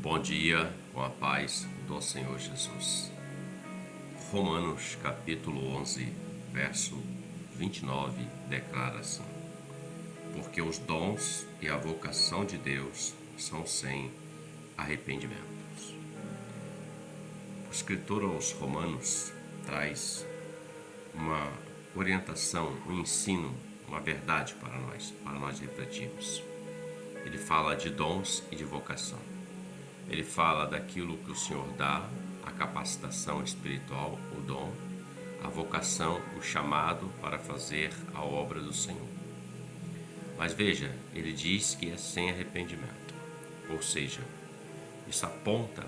Bom dia, com a paz do Senhor Jesus. Romanos capítulo 11, verso 29 declara assim: porque os dons e a vocação de Deus são sem arrependimentos. O escritor aos Romanos traz uma orientação, um ensino, uma verdade para nós refletirmos. Ele fala de dons e de vocação. Ele fala daquilo que o Senhor dá, a capacitação espiritual, o dom, a vocação, o chamado para fazer a obra do Senhor. Mas veja, ele diz que é sem arrependimento, ou seja, isso aponta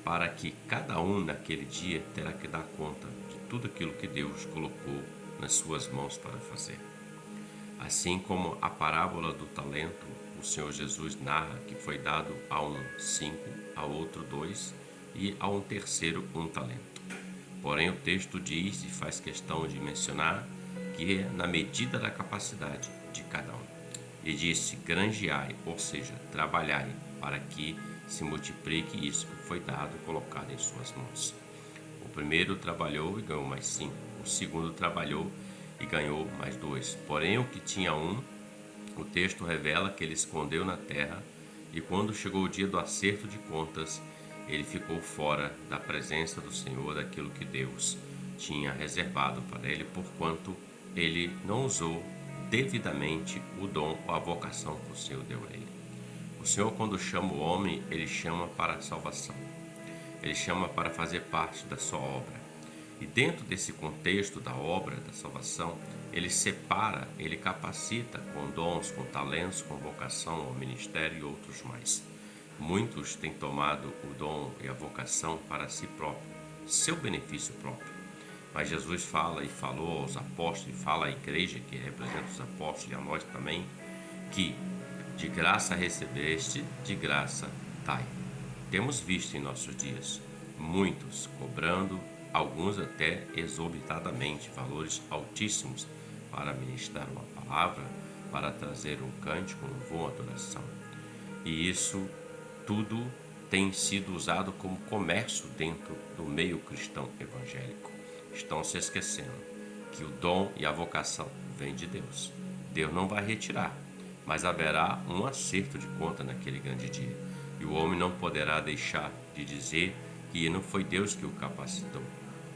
para que cada um naquele dia terá que dar conta de tudo aquilo que Deus colocou nas suas mãos para fazer. Assim como a parábola do talento, o Senhor Jesus narra que foi dado a um 5, a outro 2 e a um terceiro 1 talento. Porém, o texto diz e faz questão de mencionar que é na medida da capacidade de cada um. E disse: granjeai, ou seja, trabalhai, para que se multiplique isso que foi dado e colocado em suas mãos. O primeiro trabalhou e ganhou mais 5. O segundo trabalhou e ganhou mais 2. Porém, o que tinha um, o texto revela que ele escondeu na terra, e quando chegou o dia do acerto de contas, ele ficou fora da presença do Senhor, daquilo que Deus tinha reservado para ele, porquanto ele não usou devidamente o dom ou a vocação que o Senhor deu a ele. O Senhor, quando chama o homem, ele chama para a salvação. Ele chama para fazer parte da sua obra. E dentro desse contexto da obra da salvação, ele separa, ele capacita com dons, com talentos, com vocação ao ministério e outros mais. Muitos têm tomado o dom e a vocação para si próprio, seu benefício próprio. Mas Jesus fala e falou aos apóstolos, e fala à igreja que representa os apóstolos e a nós também, que de graça recebeste, de graça dai. Temos visto em nossos dias muitos cobrando, alguns até exorbitadamente, valores altíssimos para ministrar uma palavra, para trazer um cântico, um louvor, uma adoração. E isso tudo tem sido usado como comércio dentro do meio cristão evangélico. Estão se esquecendo que o dom e a vocação vêm de Deus. Deus não vai retirar, mas haverá um acerto de conta naquele grande dia. E o homem não poderá deixar de dizer que não foi Deus que o capacitou.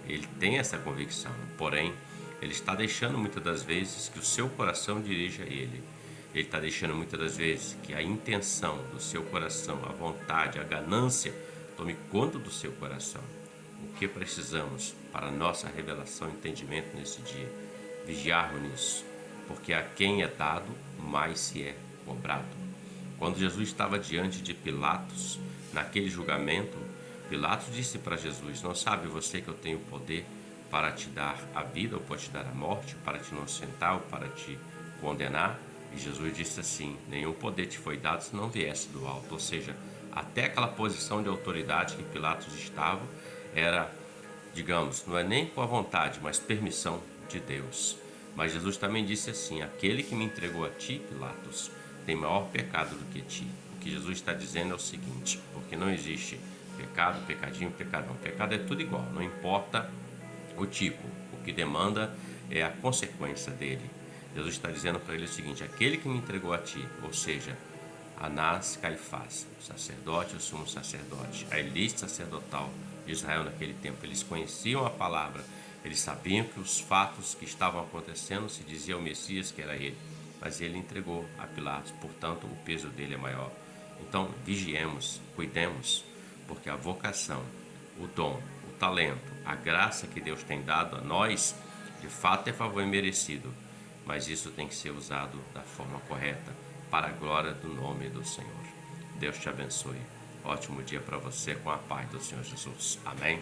Ele tem essa convicção, porém, ele está deixando muitas das vezes que o seu coração dirija a ele. Ele está deixando muitas das vezes que a intenção do seu coração, a vontade, a ganância, tome conta do seu coração. O que precisamos para a nossa revelação e entendimento nesse dia? Vigiarmos nisso, porque a quem é dado, mais se é cobrado. Quando Jesus estava diante de Pilatos, naquele julgamento, Pilatos disse para Jesus: não sabe você que eu tenho poder para te dar a vida ou para te dar a morte, para te inocentar ou para te condenar? E Jesus disse assim: nenhum poder te foi dado se não viesse do alto. Ou seja, até aquela posição de autoridade que Pilatos estava era, digamos, não é nem com a vontade, mas permissão de Deus. Mas Jesus também disse assim: aquele que me entregou a ti, Pilatos, tem maior pecado do que ti. O que Jesus está dizendo é o seguinte: porque não existe pecado, pecadinho, pecadão. Pecado é tudo igual, não importa o tipo. O que demanda é a consequência dele. Jesus está dizendo para ele o seguinte: aquele que me entregou a ti, ou seja, Anás, Caifás, o sacerdote, o sumo sacerdote, a elite sacerdotal de Israel naquele tempo, eles conheciam a palavra, eles sabiam que os fatos que estavam acontecendo se dizia o Messias que era ele, mas ele entregou a Pilatos, portanto o peso dele é maior. Então vigiemos, cuidemos, porque a vocação, o dom, o talento, a graça que Deus tem dado a nós, de fato é favor imerecido, mas isso tem que ser usado da forma correta, para a glória do nome do Senhor. Deus te abençoe. Ótimo dia para você, com a paz do Senhor Jesus. Amém.